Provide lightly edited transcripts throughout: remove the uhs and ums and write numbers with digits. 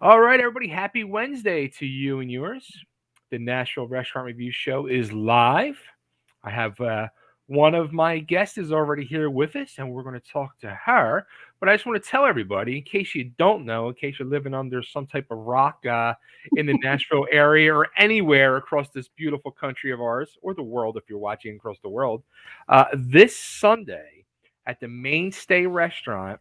All right, everybody. Happy Wednesday to you and yours. The Nashville Restaurant Review Show is live. I have one of my guests is already here with us, and we're going to talk to her. But I just want to tell everybody, in case you don't know, in case you're living under some type of rock in the Nashville area or anywhere across this beautiful country of ours, or the world if you're watching across the world, this Sunday at the Mainstay Restaurant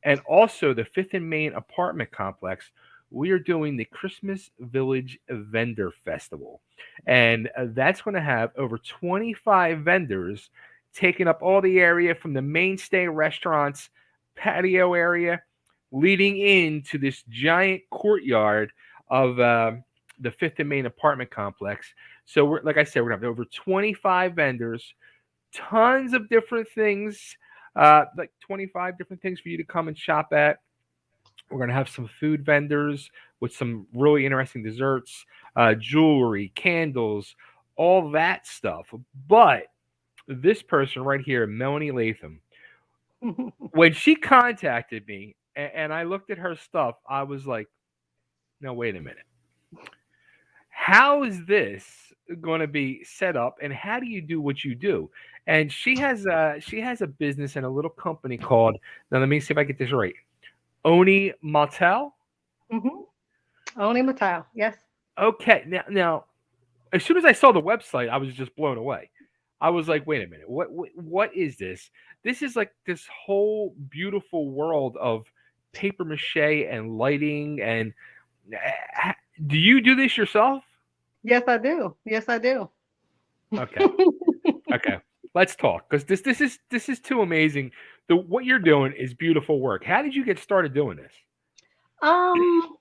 and also the Fifth and Main apartment complex, we are doing the Christmas Village Vendor Festival. And that's going to have over 25 vendors taking up all the area from the Mainstay Restaurant's patio area, leading into this giant courtyard of the Fifth and Main apartment complex. So, like I said, we're going to have over 25 vendors, tons of different things, like 25 different things for you to come and shop at. We're going to have some food vendors with some really interesting desserts, jewelry, candles, all that stuff. But this person right here, Melanie Latham, when she contacted me and I looked at her stuff, I was like, no, wait a minute. How is this going to be set up and how do you do what you do? And she has a business and a little company called, now let me see if I get this right, Oni Motel. Mm-hmm. Only Mattel. Yes. Okay, now as soon as I saw the website, I was just blown away. I was like, wait a minute, what is this? This is like this whole beautiful world of paper mache and lighting and do you do this yourself? Yes, I do. Yes, I do. Okay. Okay. Let's talk because this is too amazing. The what you're doing is beautiful work. How did you get started doing this? um,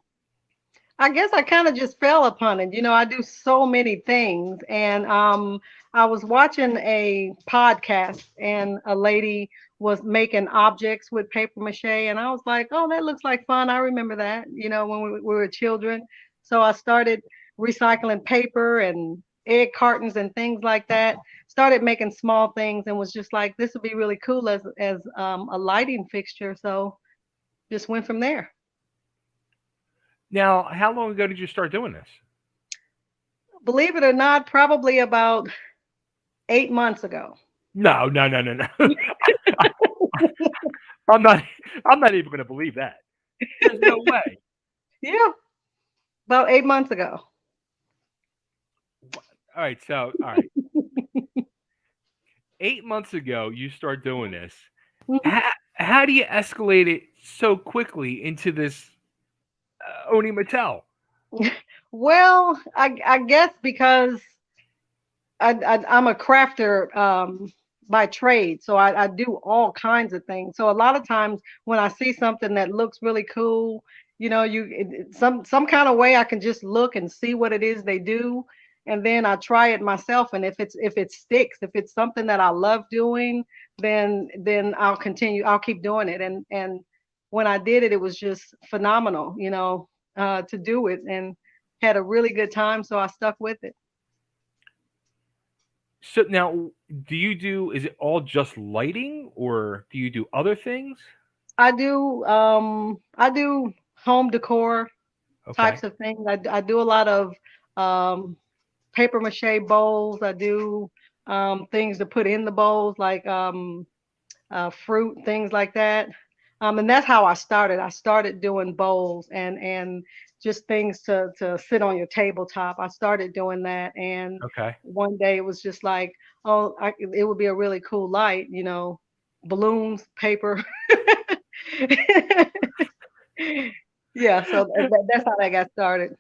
I guess I kind of just fell upon it. I do so many things, and I was watching a podcast, and a lady was making objects with paper mache, and I was like, "Oh, that looks like fun." I remember that, when we were children. So I started recycling paper and egg cartons and things like that. Started making small things, and was just like, "This would be really cool as a lighting fixture." So just went from there. Now, how long ago did you start doing this? Believe it or not, probably about 8 months ago. No, no, no, no, no. I'm not. I'm not even going to believe that. There's no way. Yeah, about 8 months ago. All right. So, all right. 8 months ago, you start doing this. How, how do you escalate it so quickly into this Oni Mattel? Well, I guess because I'm a crafter by trade, so I do all kinds of things. So a lot of times when I see something that looks really cool, some kind of way I can just look and see what it is they do, and then I try it myself. And if it sticks, if it's something that I love doing, then I'll continue. I'll keep doing it. And when I did it, it was just phenomenal, to do it, and had a really good time. So I stuck with it. So now, do you do? Is it all just lighting, or do you do other things? I do home decor Okay. types of things. I do a lot of um paper mache bowls. I do things to put in the bowls like fruit, things like that. And that's how I started. I started doing bowls and just things to sit on your tabletop. I started doing that, and Okay. one day it was just like, oh, it would be a really cool light, balloons, paper. Yeah, so that's how that got started.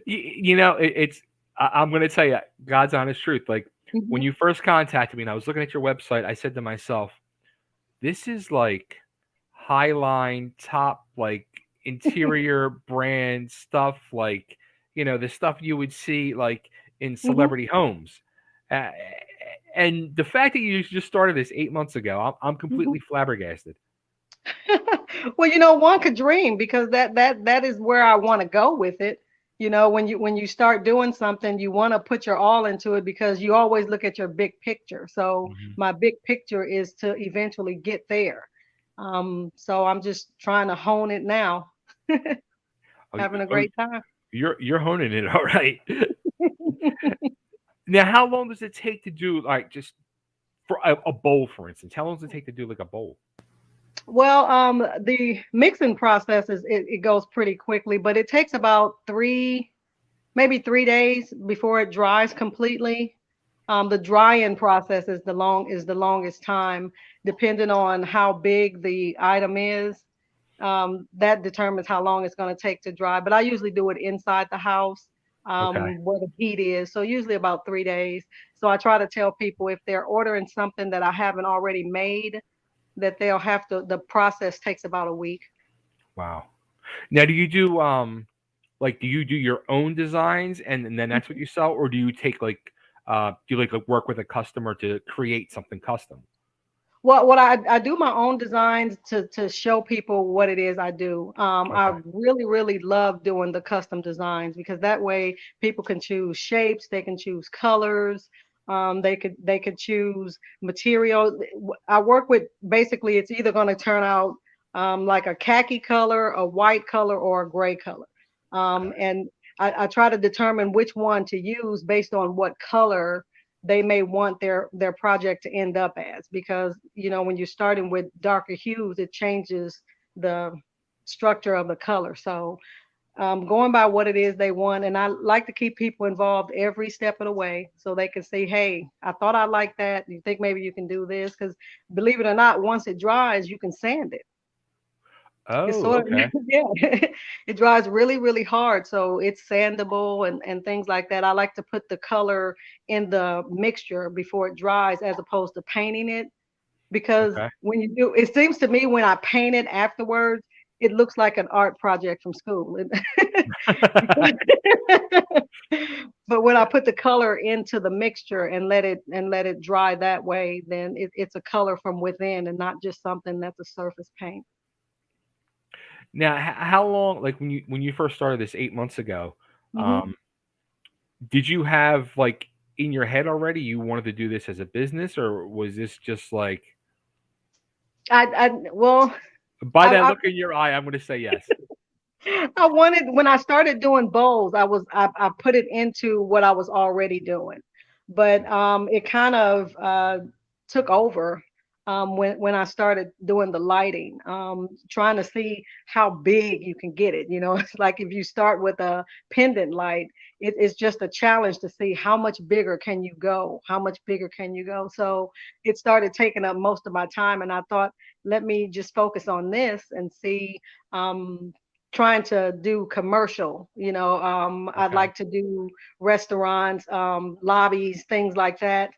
It's. I'm going to tell you God's honest truth. Like when Hmm. you first contacted me, and I was looking at your website, I said to myself, "This is like highline top, like interior brand stuff, like the stuff you would see like in Hmm. celebrity homes." Uh, and the fact that you just started this 8 months ago, I'm Hmm. completely flabbergasted. Well, one could dream because that is where I want to go with it. When you start doing something, you want to put your all into it because you always look at your big picture. So Mhm. my big picture is to eventually get there. So I'm just trying to hone it now. Oh, having a oh, great time. you're honing it all right. Now, how long does it take to do like just for a bowl, for instance? How long does it take to do like a bowl? Well, the mixing process it goes pretty quickly, but it takes about maybe 3 days before it dries completely. The drying process is the longest time, depending on how big the item is. That determines how long it's going to take to dry. But I usually do it inside the house, Okay. where the heat is. So usually about 3 days. So I try to tell people if they're ordering something that I haven't already made, that they'll have to. The process takes about a week. Wow. Now, do you do like do you do your own designs and then that's what you sell, or do you take like do you like work with a customer to create something custom? Well, what I do my own designs to show people what it is I do. I Okay. really love doing the custom designs because that way people can choose shapes, they can choose colors, they could choose material. I work with basically it's either going to turn out like a khaki color, a white color, or a gray color, and I try to determine which one to use based on what color they may want their project to end up as, because when you're starting with darker hues it changes the structure of the color. So going by what it is they want, and I like to keep people involved every step of the way so they can say, hey, I thought I liked that, you think maybe you can do this, because believe it or not, once it dries you can sand it. It's Oh, sort of okay. yeah, it dries really hard, so it's sandable and things like that. I like to put the color in the mixture before it dries as opposed to painting it, because Okay. when you do, it seems to me when I paint it afterwards, it looks like an art project from school. But when I put the color into the mixture and let it dry that way, then it's a color from within and not just something that's a surface paint. Now, how long, like when you first started this 8 months ago, Mhm. um, did you have like in your head already you wanted to do this as a business, or was this just like Well, by I, that I look in your eye, I'm going to say yes. I wanted, when I started doing bowls, I put it into what I was already doing, but it kind of took over when I started doing the lighting, trying to see how big you can get it. It's like if you start with a pendant light, it's just a challenge to see how much bigger can you go, how much bigger can you go. So it started taking up most of my time, and I thought, let me just focus on this and see. Um, Trying to do commercial. I'd Okay. like to do restaurants, lobbies, things like that.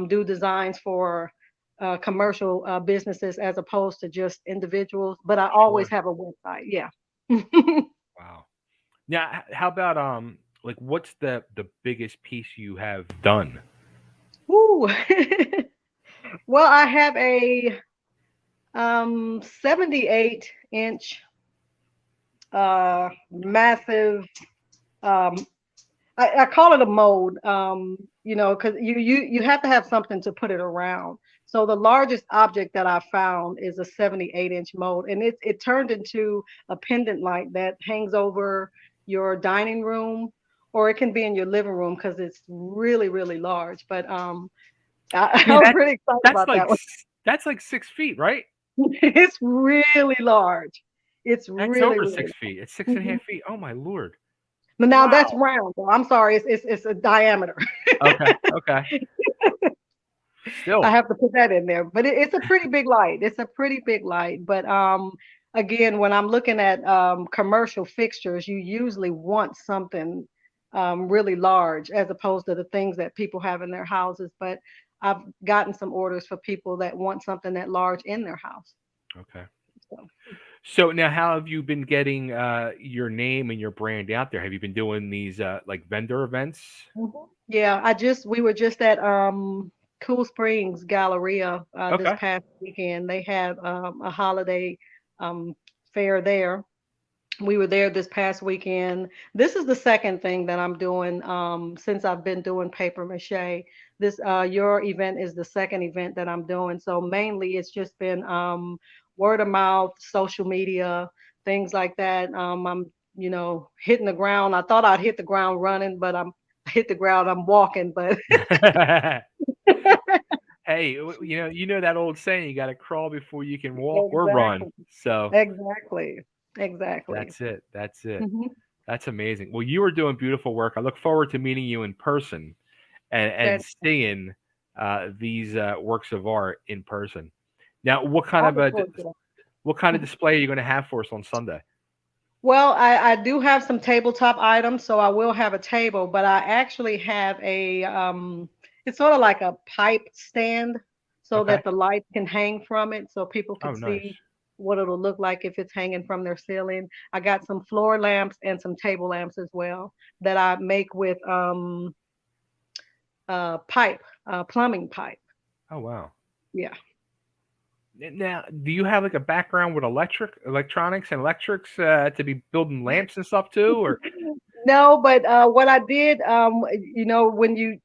Do designs for commercial businesses as opposed to just individuals. But I always Sure. have a website. Yeah. Wow. Now, how about like what's the biggest piece you have done? Ooh. Well, I have a 78-inch massive, um, I call it a mold, because you have to have something to put it around. So the largest object that I found is a 78-inch mold, and it turned into a pendant light that hangs over your dining room, or it can be in your living room because it's really large. But Yeah, I was pretty excited that's about like that one. that's like 6 feet, right? It's really large. It's That's really over really 6 feet. It's six and a large. half feet. Oh my lord! But now that's Wow. round. Though. I'm sorry, it's a diameter. Okay. Okay. I Still. have to put that in there. But it's a pretty big light. It's a pretty big light. But again, when I'm looking at commercial fixtures, you usually want something really large as opposed to the things that people have in their houses. But I've gotten some orders for people that want something that large in their house. Okay. So. So now, how have you been getting your name and your brand out there? Have you been doing these like vendor events? Yeah, we were just at Cool Springs Galleria this Okay. past weekend. They had a holiday um fair there. We were there this past weekend. This is the second thing that I'm doing since I've been doing paper mache. This your event is the second event that I'm doing. So mainly it's just been word of mouth, social media, things like that. I'm hitting the ground. I thought I'd hit the ground running, but I hit the ground. I'm walking, but Hey, you know that old saying, you got to crawl before you can walk or run. exactly, So exactly, exactly. that's it. That's it. Hmm. That's amazing. Well, you are doing beautiful work. I look forward to meeting you in person and That seeing these works of art in person. Now, I look forward to that. what kind of display are you going to have for us on Sunday? Well, I do have some tabletop items, so I will have a table, but I actually have it's sort of like a pipe stand so Okay. that the light can hang from it so people Oh, could nice. see what it'll look like if it's hanging from their ceiling. I got some floor lamps and some table lamps as well that I make with pipe, plumbing pipe. Oh, wow. Yeah. Now, do you have like a background with electronics and electrics to be building lamps and stuff too, or? No, but what I did, when you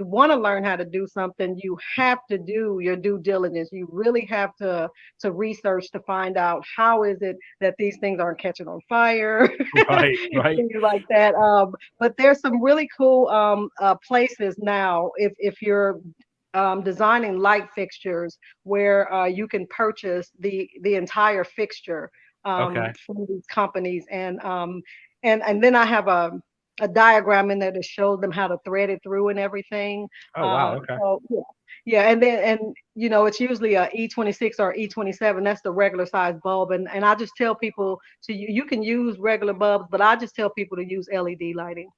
want to learn how to do something, you have to do your due diligence. You really have to research to find out how is it that these things aren't catching on fire, Right, right. things like that. But there's some really cool places now if you're designing light fixtures where you can purchase the entire fixture Okay. from these companies and then I have a diagram in there to show them how to thread it through and everything. Oh, wow. Okay. So yeah, and it's usually a E26 or E27. That's the regular size bulb, and I just tell people you can use regular bulbs, but I just tell people to use LED lighting,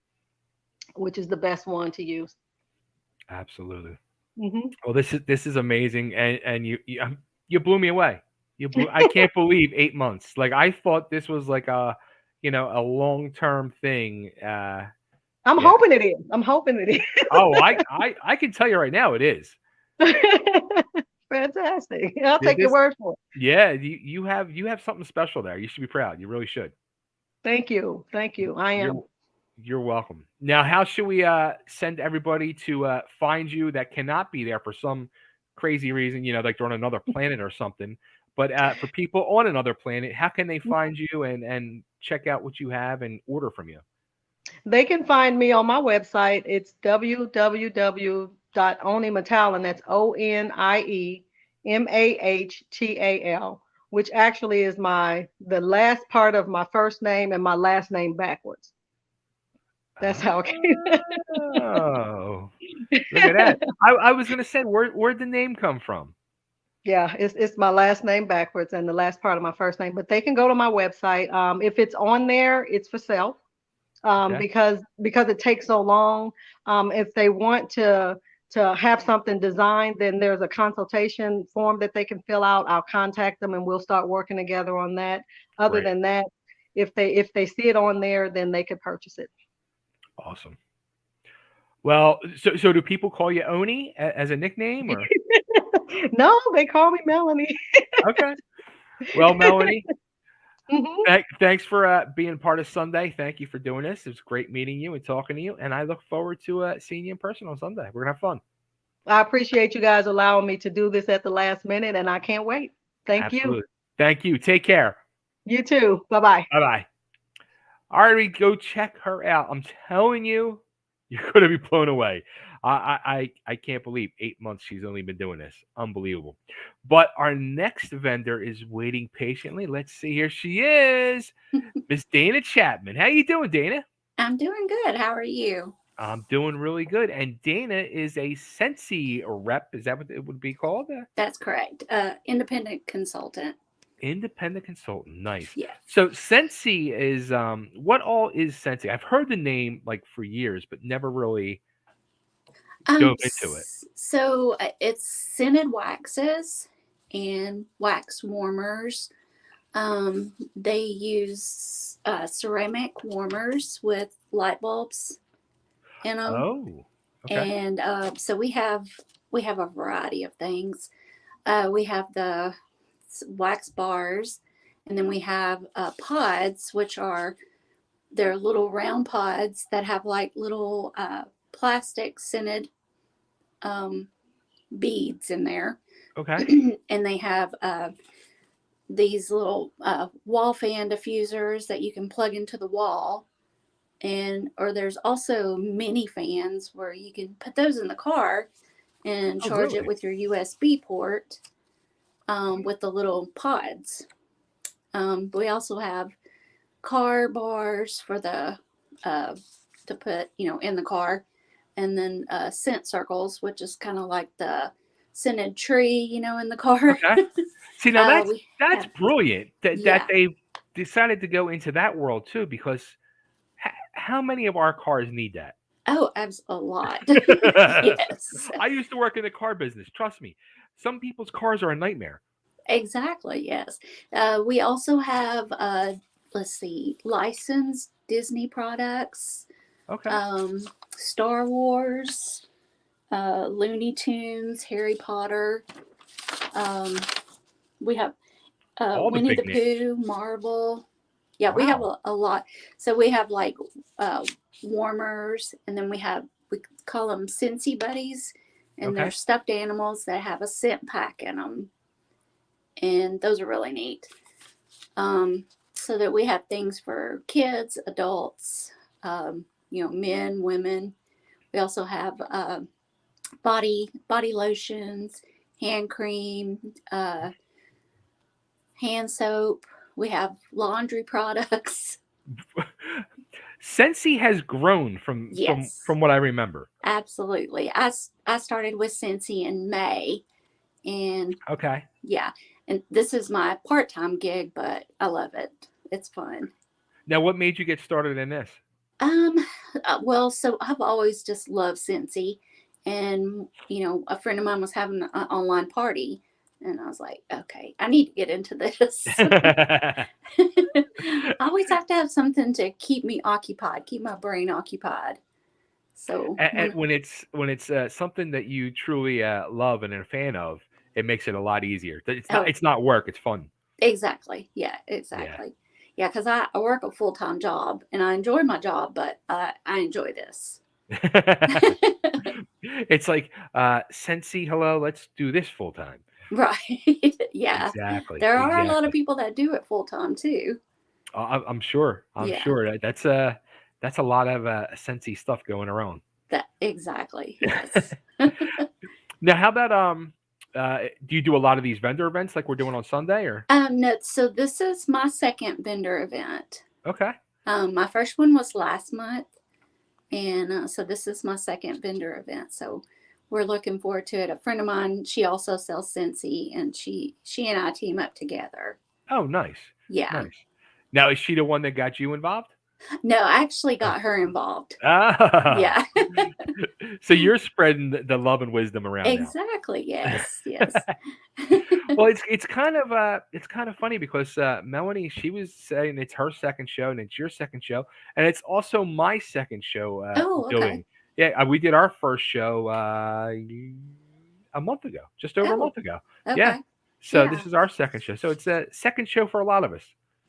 which is the best one to use. Absolutely. Hmm. Well, this is amazing, and you blew me away. I can't believe 8 months. Like I thought this was like a long term thing. I'm Yeah. hoping it is. I'm hoping it Oh, I can tell you right now it is. is. Fantastic. I'll take your This word for it. Yeah, you have something special there. You should be proud. You really should. Thank you. Thank you. I am. You're you're welcome. Now, how should we send everybody to find you that cannot be there for some crazy reason? Like they're on another planet or something. But for people on another planet, how can they find you and check out what you have and order from you? They can find me on my website. It's www.onimahtal, and that's ONIEMAHTAL, which actually is the last part of my first name and my last name backwards. That's how it came. Oh, look at that! I was gonna say where'd the name come from? Yeah, it's my last name backwards and the last part of my first name. But they can go to my website. If it's on there, it's for sale. Okay, Because it takes so long. If they want to have something designed, then there's a consultation form that they can fill out. I'll contact them and we'll start working together on that. Other great, than that, if they see it on there, then they could purchase it. awesome. Well, so do people call you Oni as a nickname or? No, they call me Melanie. Okay. Well, Melanie, Hmm. thanks for being part of Sunday. Thank you for doing this. It was great meeting you and talking to you, and I look forward to seeing you in person on Sunday. We're gonna have fun. I appreciate you guys allowing me to do this at the last minute, and I can't wait. Thank you. Absolutely. Thank you. Take care. You too. Bye bye. Bye bye. All right, we go check her out. I'm telling you, you're gonna be blown away. I can't believe 8 months she's only been doing this. Unbelievable. But our next vendor is waiting patiently. Let's see. Here she is, Miss Dana Chapman. How you doing, Dana? I'm doing good. How are you? I'm doing really good. And Dana is a Sensi rep. Is that what it would be called? That's correct. Independent consultant. Independent consultant. Nice. Yes. So Sensi is what all is Sensi? I've heard the name like for years, but never really dove into it. So it's scented waxes and wax warmers. They use ceramic warmers with light bulbs in them, Oh, okay. and so we have a variety of things. We have the wax bars, and then we have pods, which they're little round pods that have like little plastic scented beads in there. Okay. And they have these little wall fan diffusers that you can plug into the wall, or there's also mini fans where you can put those in the car and Oh, charge it really? with your USB port with the little pods. We also have car bars for the to put in the car, and then scent circles, which is kind of like the scented tree in the car. Okay. See, now that's We that's have, brilliant that yeah. they decided to go into that world too, because how many of our cars need that? Oh, a lot. Yes, I used to work in the car business. Trust me, some people's cars are a nightmare. exactly. Yes. We also have, let's see, licensed Disney products, Okay. Star Wars, Looney Tunes, Harry Potter. Um, we have All the Winnie big the names. Pooh, Marvel. Yeah, we have Wow. a lot. So we have like warmers, and then we call them Scentsy Buddies, and they're Okay. stuffed animals that have a scent pack in them, and those are really neat. So that we have things for kids, adults, men, women. We also have body lotions, hand cream, hand soap. We have laundry products. Sensi has grown from Yes, what I remember. absolutely. I started with Scentsy in May, and Okay. yeah, and this is my part-time gig, but I love it. It's fun. Now, what made you get started in this? Um, well, so I've always just loved Scentsy, and a friend of mine was having an online party, and I was like, okay, I need to get into this. I always have to have something to keep me occupied, keep my brain occupied. So And when it's something that you truly love and are a fan of, it makes it a lot easier. oh, It's not work; it's fun. exactly, yeah, Yeah. exactly, yeah, because I work a full-time job and I enjoy my job, but I enjoy this. It's like Sensi, hello, let's do this full time. Right. Yeah. Exactly. There are a lot of Exactly. people that do it full time too. I'm sure. I'm Yeah. sure that's a lot of Sensi stuff going around. That exactly. Yes. Now, how about do you do a lot of these vendor events like we're doing on Sunday, or? No, so this is my second vendor event. Okay. My first one was last month, and so this is my second vendor event. So we're looking forward to it. A friend of mine, she also sells Scentsy, and she and I team up together. Oh, nice. Yeah. Nice. Now, is she the one that got you involved? No, I actually got her involved. Ah. Yeah. So you're spreading the love and wisdom around now. Exactly. Yes. Yes. Well, it's kind of funny because Melanie, she was saying it's her second show and it's your second show, and it's also my second show Oh, okay. doing. Yeah, we did our first show a month ago, just over a Oh, month ago. Yeah, okay. so Yeah. this is our second show. So it's a second show for a lot of us.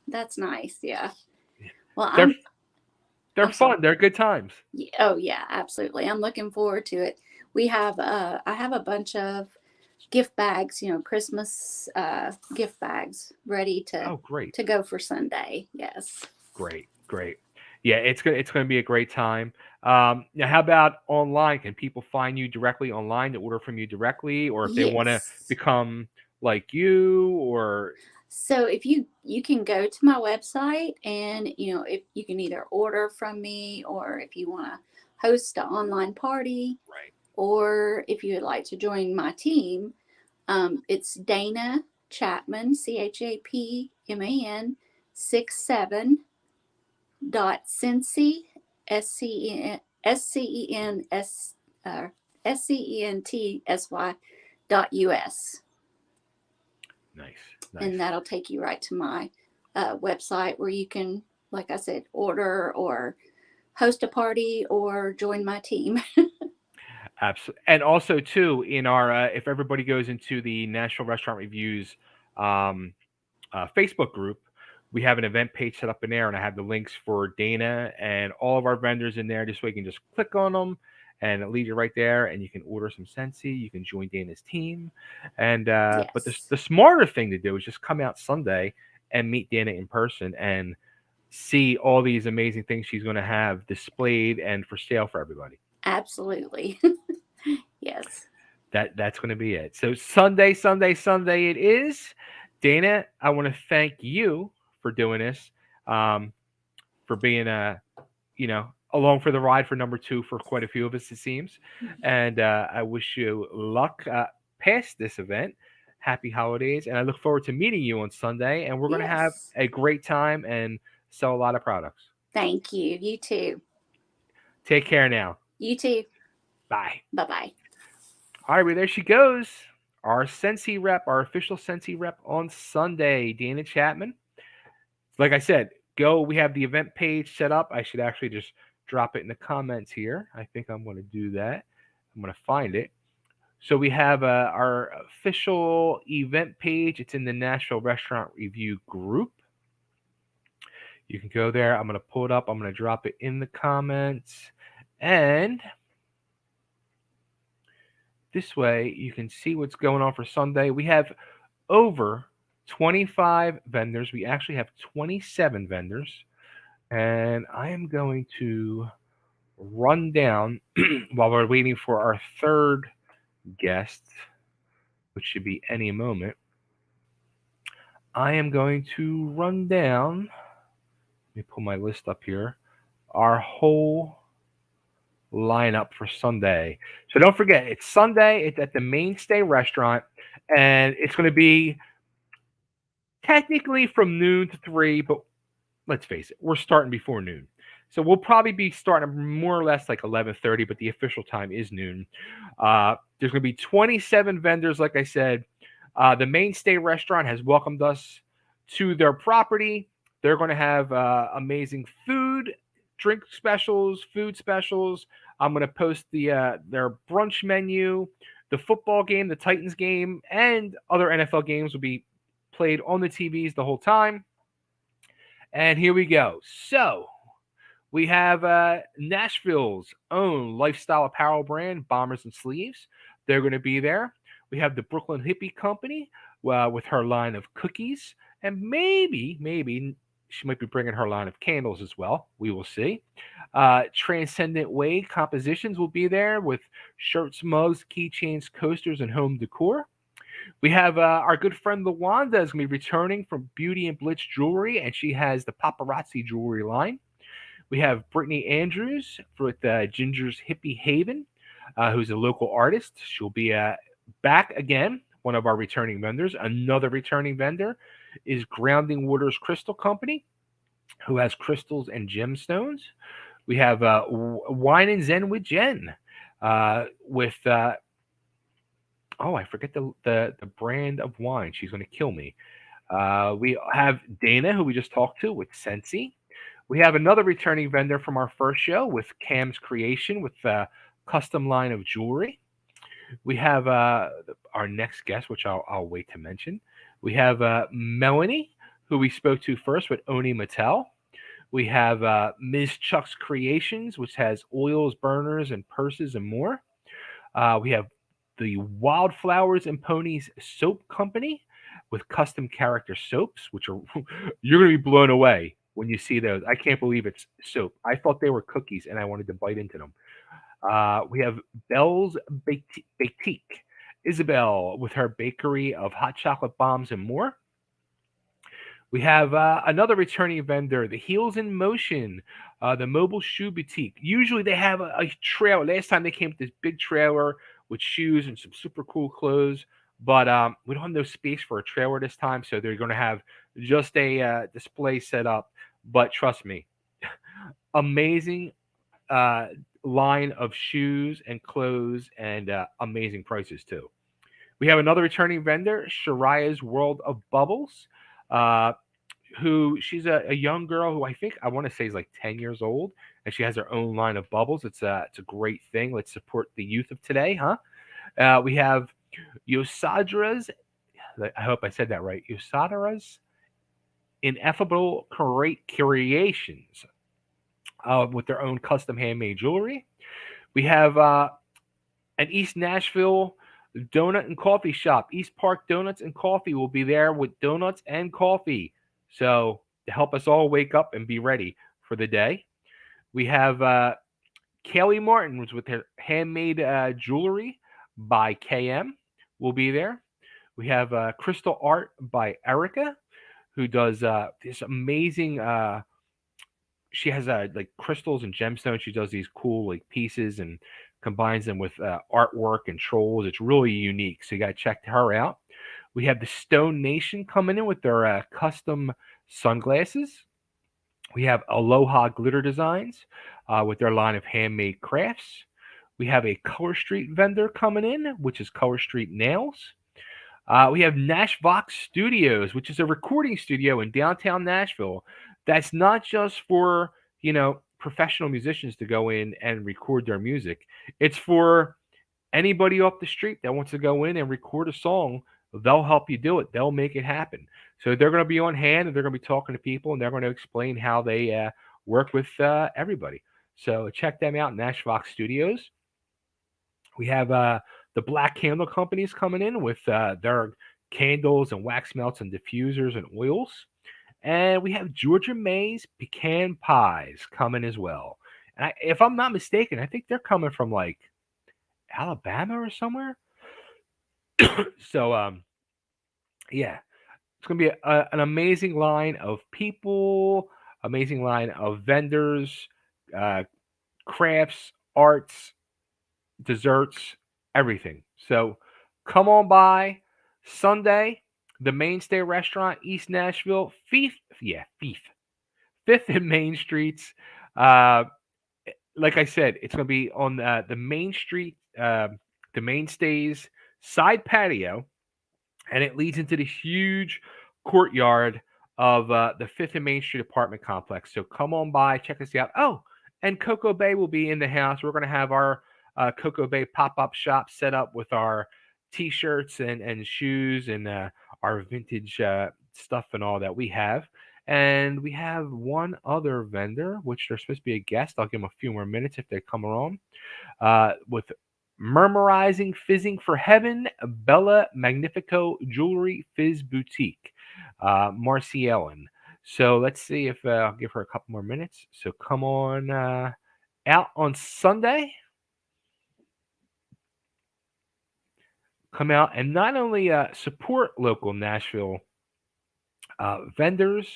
That's nice. Yeah. Well, They're they're I'm sorry. fun. They're good times. Oh yeah, absolutely. I'm looking forward to it. We have I have a bunch of gift bags, Christmas gift bags ready Oh, great. to go for Sunday. Yes. Great, great. Yeah, it's gonna be a great time. Now, how about online? Can people find you directly online to order from you directly, or if they want to Yes. become like you, or So if you can go to my website, and if you can either order from me, or if you want to host an online party, right? or if you would like to join my team, it's Dana Chapman, CHAPMAN 67 dot Cincy, SCENTSY dot US, Nice, and nice. that'll take you right to my website where you can, like I said, order or host a party or join my team. Absolutely. And also too, in our if everybody goes into the National Restaurant Reviews um, Facebook group, we have an event page set up in there, and I have the links for Dana and all of our vendors in there, just so you can just click on them and it'll lead you right there, and you can order some Scentsy. You can join Dana's team, and but Yes. the smarter thing to do is just come out Sunday and meet Dana in person and see all these amazing things she's going to have displayed and for sale for everybody. Absolutely. Yes. That's going to be it. So Sunday, Sunday, Sunday it is. Dana, I want to thank you for doing this, for being along for the ride for number 2 for quite a few of us it seems, and I wish you luck past this event. Happy holidays, and I look forward to meeting you on Sunday. And we're going to have Yes. a great time and sell a lot of products. Thank you. You too. Take care now. You too. Bye. Bye-bye. All right, well, there she goes. Our Scentsy rep, our official Scentsy rep on Sunday, Dana Chapman. Like I said, go. We have the event page set up. I should actually just drop it in the comments here. I think I'm going to do that. I'm going to find it. So we have our official event page. It's in the Nashville Restaurant Review group. You can go there. I'm going to pull it up. I'm going to drop it in the comments. And this way you can see what's going on for Sunday. We have over 25 vendors. We actually have 27 vendors. And I am going to run down while we're waiting for our third guest, which should be any moment. I am going to run down, let me pull my list up here, our whole lineup for Sunday. So don't forget, it's Sunday. It's at the Mainstay Restaurant, and it's going to be technically from noon to 3, but let's face it, we're starting before noon. So we'll probably be starting more or less like 11:30, but the official time is noon. There's going to be 27 vendors, like I said. The Mainstay Restaurant has welcomed us to their property. They're going to have amazing food, drink specials, food specials. I'm going to post their brunch menu. The football game, the Titans game, and other NFL games will be played on the TVs the whole time. And here we go. So we have Nashville's own lifestyle apparel brand, Bombers and Sleeves. They're going to be there. We have the Brooklyn Hippie Company with her line of cookies. And maybe she might be bringing her line of candles as well. We will see. Transcendent Way Compositions will be there with shirts, mugs, keychains, coasters, and home decor. We have our good friend LaWanda is going to be returning from Beauty and Blitz Jewelry, and she has the Paparazzi Jewelry line. We have Brittany Andrews with Ginger's Hippie Haven, who's a local artist. She'll be back again, one of our returning vendors. Another returning vendor is Grounding Waters Crystal Company, who has crystals and gemstones. We have Wine and Zen with Jen, with I forget the brand of wine. She's going to kill me. We have Dana, who we just talked to, with Scentsy. We have another returning vendor from our first show with Cam's Creation with a custom line of jewelry. We have our next guest, which I'll wait to mention. We have Melanie, who we spoke to first with Oni Mattel. We have Ms. Chuck's Creations, which has oils, burners, and purses and more. We have the Wildflowers and Ponies Soap Company with custom character soaps, which are you're going to be blown away when you see those. I can't believe it's soap. I thought they were cookies, and I wanted to bite into them. We have Belle's Boutique, Isabel with her bakery of hot chocolate bombs and more. We have another returning vendor, the Heels in Motion, the mobile shoe boutique. Usually they have a trailer. Last time they came with this big trailer with shoes and some super cool clothes, but we don't have no space for a trailer this time, so they're going to have just a display set up. But trust me, amazing line of shoes and clothes and amazing prices too. We have another returning vendor, Shariah's World of Bubbles, who she's a young girl who I want to say is like 10 years old, and she has her own line of bubbles. It's a great thing. Let's support the youth of today, huh? We have Yosadra's, I hope I said that right, Yosadra's Ineffable Creations with their own custom handmade jewelry. We have an East Nashville donut and coffee shop. East Park Donuts and Coffee will be there with donuts and coffee. So to help us all wake up and be ready for the day. We have Kaylee Martin's with her handmade jewelry by KM will be there. We have Crystal Art by Erica, who does this amazing. She has like crystals and gemstones. She does these cool like pieces and combines them with artwork and trolls. It's really unique. So you got to check her out. We have the Stone Nation coming in with their custom sunglasses. We have Aloha Glitter Designs with their line of handmade crafts. We have a Color Street vendor coming in, which is Color Street Nails. We have Nashvox Studios, which is a recording studio in downtown Nashville. That's not just for, professional musicians to go in and record their music. It's for anybody off the street that wants to go in and record a song. They'll help you do it. They'll make it happen. So they're going to be on hand and they're going to be talking to people and they're going to explain how they work with everybody. So check them out, Nashvox Studios. We have the Black Candle Companies coming in with their candles and wax melts and diffusers and oils. And we have Georgia May's pecan pies coming as well. And if I'm not mistaken, I think they're coming from like Alabama or somewhere. So, yeah, it's going to be an amazing line of people, amazing line of vendors, crafts, arts, desserts, everything. So come on by Sunday, the Mainstay Restaurant, East Nashville, Fifth and Main Streets. Like I said, it's going to be on the Main Street, the Mainstays side patio, and it leads into the huge courtyard of the Fifth and Main Street apartment complex. So come on by, check us out. Oh, and Cocoa Bay will be in the house. We're going to have our Cocoa Bay pop-up shop set up with our T-shirts and shoes and our vintage stuff and all that we have. And we have one other vendor, which they're supposed to be a guest. I'll give them a few more minutes if they come around. With Murmurizing Fizzing for Heaven, Bella Magnifico Jewelry Fizz Boutique, Marcy Ellen. So let's see if I'll give her a couple more minutes. So come on out on Sunday. Come out and not only support local Nashville vendors,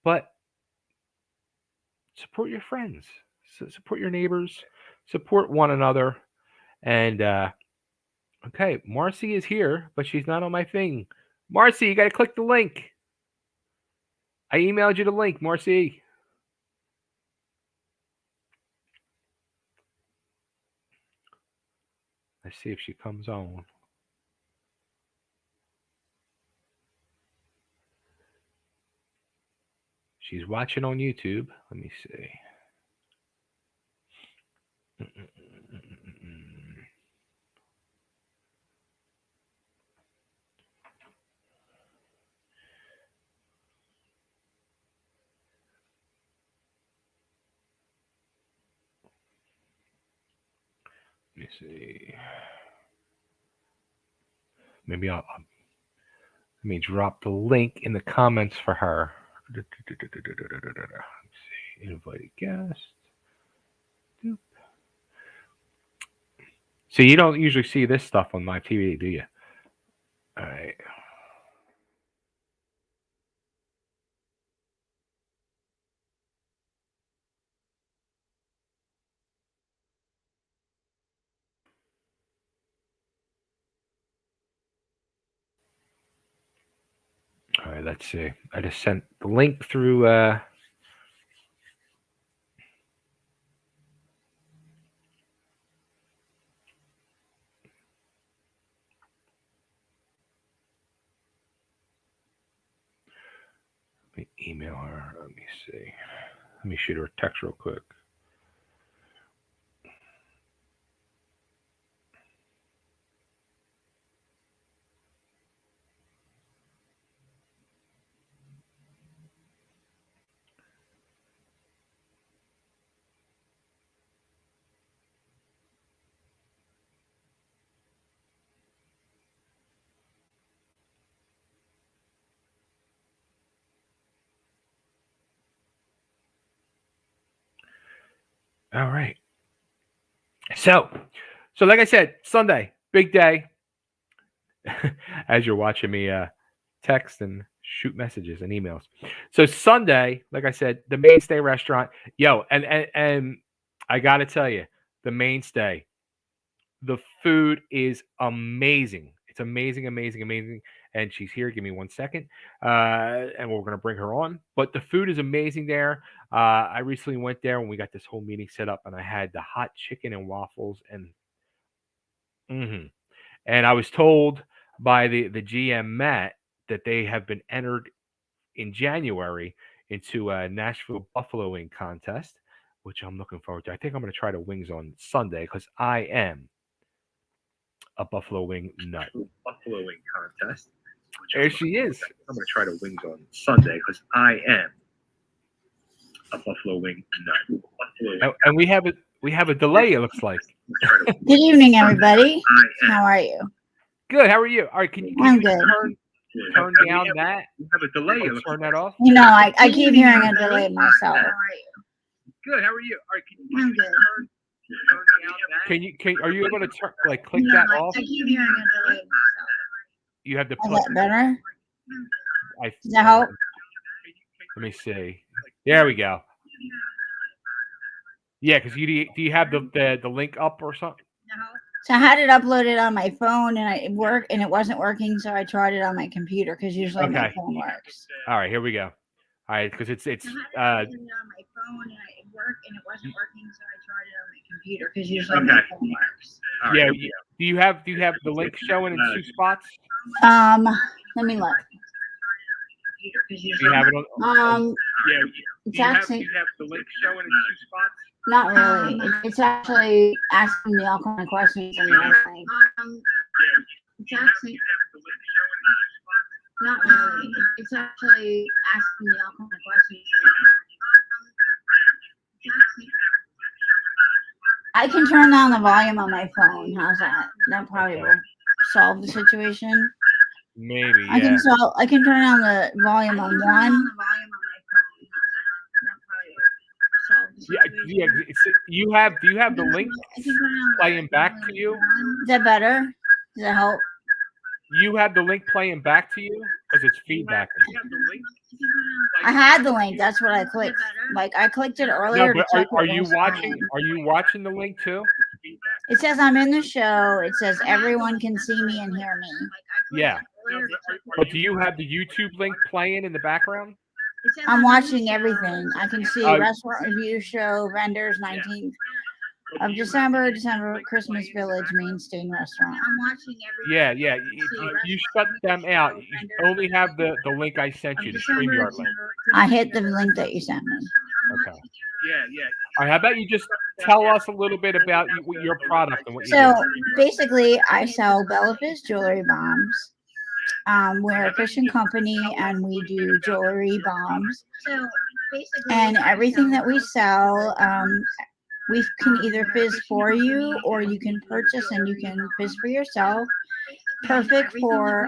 but support your friends, support your neighbors, support one another. And okay, Marcy is here, but she's not on my thing. Marcy, you got to click the link. I emailed you the link, Marcy. Let's see if she comes on. She's watching on YouTube. Let me see. Let me see. Maybe let me drop the link in the comments for her. Let's see. Invite a guest. So you don't usually see this stuff on my TV, do you? All right. All right, let's see. I just sent the link through let me email her. Let me see. Let me shoot her a text real quick. All right. So, like I said, Sunday, big day. As you're watching me text and shoot messages and emails. So Sunday, like I said, the Mainstay Restaurant. Yo, and I gotta tell you, the Mainstay, the food is amazing. It's amazing, amazing, amazing. And she's here. Give me 1 second, and we're gonna bring her on. But the food is amazing there. I recently went there when we got this whole meeting set up, and I had the hot chicken and waffles, and mhm. And I was told by the GM Matt that they have been entered in January into a Nashville Buffalo Wing contest, which I'm looking forward to. I think I'm going to try the wings on Sunday because I am a Buffalo Wing nut. Buffalo Wing contest. There she is. I'm going to try the wings on Sunday because I am a Buffalo Wing nut. And we have a delay. It looks like. Good evening, everybody. How are you? Good. How are you? All right. Can I'm you good. turn down that? You have a delay. Turn that off. You know, I keep hearing a delay myself. Good. How are you? All right. Can you I'm good. turn down that? Are you able to click No, that I off? keep hearing a delay myself. You have to Is plug. that better? I, Does that help? Let me see. There we go. Yeah, because do you have the link up or something? So I had it uploaded on my phone and it wasn't working, so I tried it on my computer because usually my Okay. phone works. All right, here we go. All right, because it's I had it uploaded on my phone and it worked and it wasn't working, so I tried it on my computer because usually my phone works. Yeah. Do you have the link showing in two spots? Let me look. Do you have it on? Yeah. It's actually Do you have the link showing in two spots? not really. It's actually asking me all kind of questions and everything. It's actually not really. It's actually asking me all kind of questions and everything. I can turn down the volume on my phone. How's that? That probably will solve the situation. Maybe. Yeah. I can turn down the volume on one. Yeah. Do you have the link playing back to you? Is that better? Does that help? You have the link playing back to you because it's feedback. I had the link. That's what I clicked. Like I clicked it earlier. No, to but check are it you was watching? on. Are you watching the link too? It says I'm in the show. It says everyone can see me and hear me. Yeah. But do you have the YouTube link playing in the background? I'm watching everything. I can see Oh. restaurant review show, vendors, 19th of December, Christmas Village, Mainstay Restaurant. I'm watching everything. Yeah. You shut them out. You only have the link I sent you, the StreamYard link. I hit the link that you sent me. Okay. Yeah. All right. How about you just tell us a little bit about your product and what you So do? basically, I sell Bella Fizz jewelry bombs. We're a Christian company and we do jewelry bombs. And everything that we sell, we can either fizz for you or you can purchase and you can fizz for yourself. Perfect for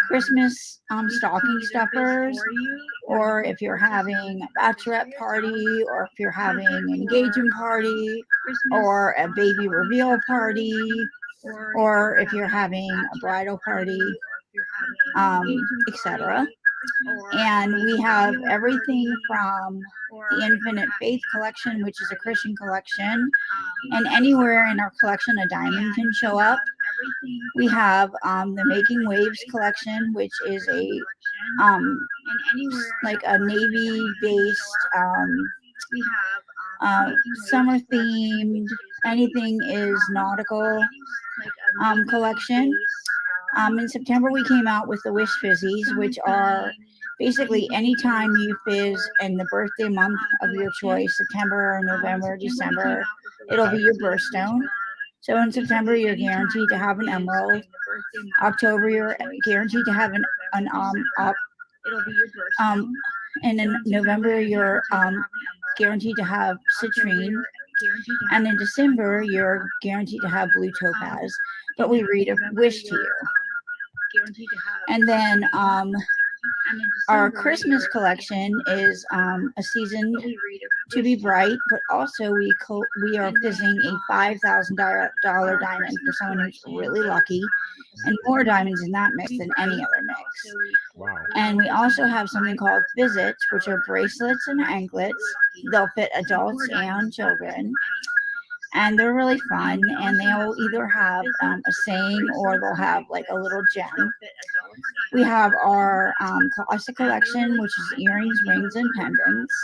Christmas stocking stuffers, or if you're having a bachelorette party, or if you're having an engagement party, or a baby reveal party, or if you're having a bridal party, etc. And we have everything from the Infinite Faith collection, which is a Christian collection, and anywhere in our collection a diamond can show up. We have the Making Waves collection, which is a like a navy-based summer themed, anything is nautical collection. In September, we came out with the Wish Fizzies, which are basically anytime you fizz in the birthday month of your choice, September, November, December, it'll be your birthstone. So in September, you're guaranteed to have an emerald. October, you're guaranteed to have an up. And in November, you're guaranteed to have citrine. And in December, you're guaranteed to have blue topaz. But we read a wish to you. And then our Christmas collection is a season to be bright, but also we are fizzing a $5,000 diamond for someone who's really lucky, and more diamonds in that mix than any other mix. Wow. And we also have something called Fizzies, which are bracelets and anklets. They'll fit adults and children. And they're really fun, and they'll either have a saying or they'll have like a little gem. We have our classic collection, which is earrings, rings, and pendants.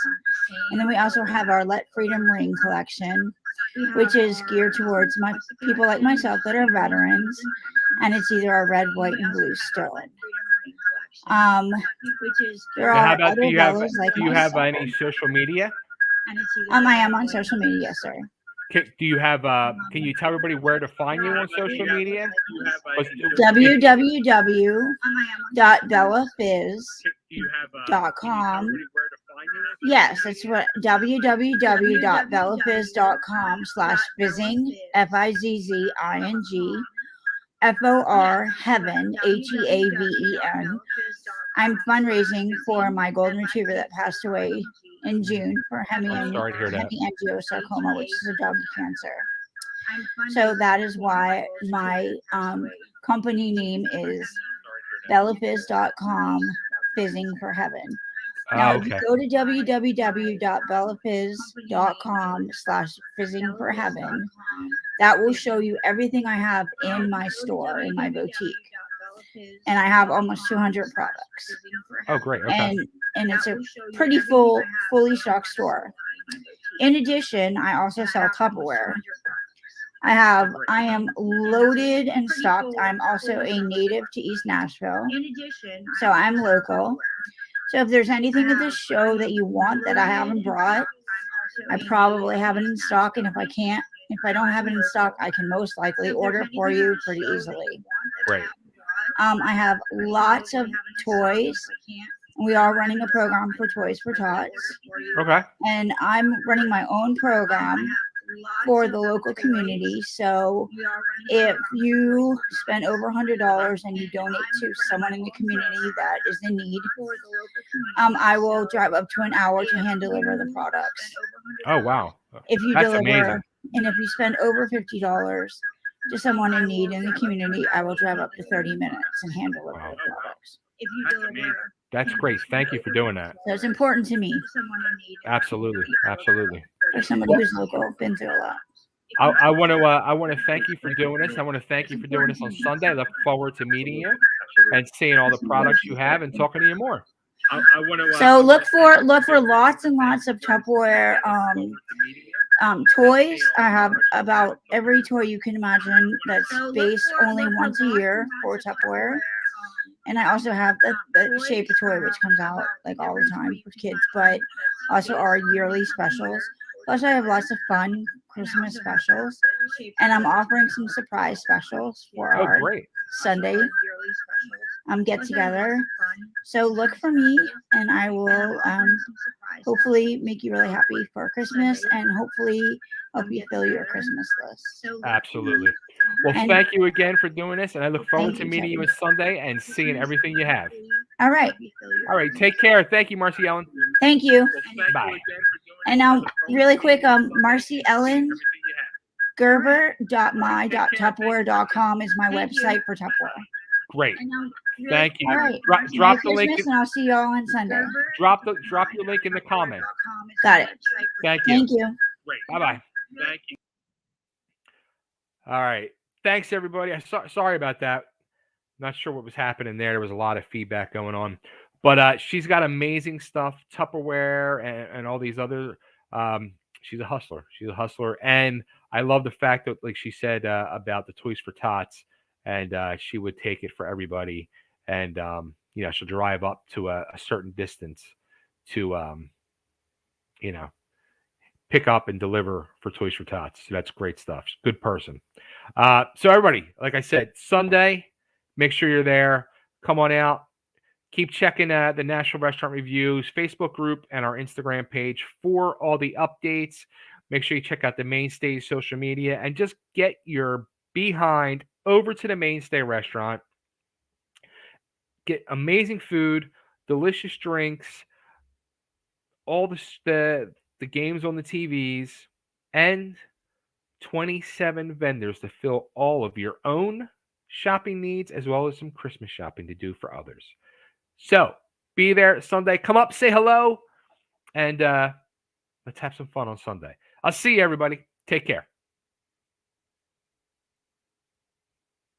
And then we also have our Let Freedom Ring collection, which is geared towards people like myself that are veterans. And it's either a red, white, and blue stone. There Now, are how about other do you have bellas like do you have myself. any social media? I am on social media, yes, sir. Do you have? Can you tell everybody where to find you on social media? www.bellafizz.com. Yes, it's what www.bellafizz.com/fizzing FIZZING FOR heaven HEAVEN. I'm fundraising for my golden retriever that passed away in June for hemangiosarcoma, which is a dog cancer. So that is why my company name is bellafizz.com fizzing for heaven. Now, if you go to www.bellafizz.com/fizzing for heaven, that will show you everything I have in my store, in my boutique. And I have almost 200 products. Oh, great. Okay. And it's a pretty fully stocked store. In addition, I also sell Tupperware. I am loaded and stocked. I'm also a native to East Nashville. So I'm local. So if there's anything at this show that you want that I haven't brought, I probably have it in stock. And if I don't have it in stock, I can most likely order for you pretty easily. Great. I have lots of toys. We are running a program for Toys for Tots. Okay. And I'm running my own program for the local community. So if you spend over $100 and you donate to someone in the community that is in need, I will drive up to an hour to hand deliver the products. Oh, wow. If you That's deliver, amazing. And if you spend over $50 to someone in need in the community, I will drive up to 30 minutes and hand deliver the products. That's great. Thank you for doing that. So it's important to me. Absolutely. Absolutely. For somebody who's local, been through a lot. I want to thank you for doing this. I want to thank you for doing this on Sunday. I look forward to meeting you and seeing all the products you have and talking to you more. So look for lots and lots of Tupperware toys. I have about every toy you can imagine that's based only once a year for Tupperware. And I also have the shape of toy, which comes out like all the time for kids, but also our yearly specials. Plus, I have lots of fun Christmas specials, and I'm offering some surprise specials for our Sunday get together. So look for me, and I will hopefully make you really happy for Christmas, and hopefully help you fill your Christmas list. Absolutely. Well, thank you again for doing this, and I look forward to meeting you on Sunday and seeing everything you have. All right. All right. Take care. Thank you, Marcy Ellen. Thank you. Bye. And now, really quick, Marcy Ellen Gerber.my.tupperware.com is my website for Tupperware. Great. Thank you. All right. Drop the link, and I'll see you all on Sunday. Drop your link in the comment. Got it. Thank you. Thank you. Bye bye. Thank you. All right. Thanks, everybody. Sorry about that. Not sure what was happening there. There was a lot of feedback going on. But she's got amazing stuff, Tupperware and all these other. She's a hustler. She's a hustler. And I love the fact that, like she said, about the Toys for Tots, and she would take it for everybody. And, she'll drive up to a certain distance to, pick up and deliver for Toys for Tots. So that's great stuff. She's a good person. So everybody, like I said, Sunday, make sure you're there. Come on out. Keep checking the Nashville Restaurant Reviews Facebook group and our Instagram page for all the updates. Make sure you check out the Mainstay social media and just get your behind over to the Mainstay Restaurant. Get amazing food delicious drinks, all the games on the TVs, and 27 vendors to fill all of your own shopping needs, as well as some Christmas shopping to do for others. So be there Sunday. Come up, say hello, and let's have some fun on Sunday. I'll see you, everybody. Take care.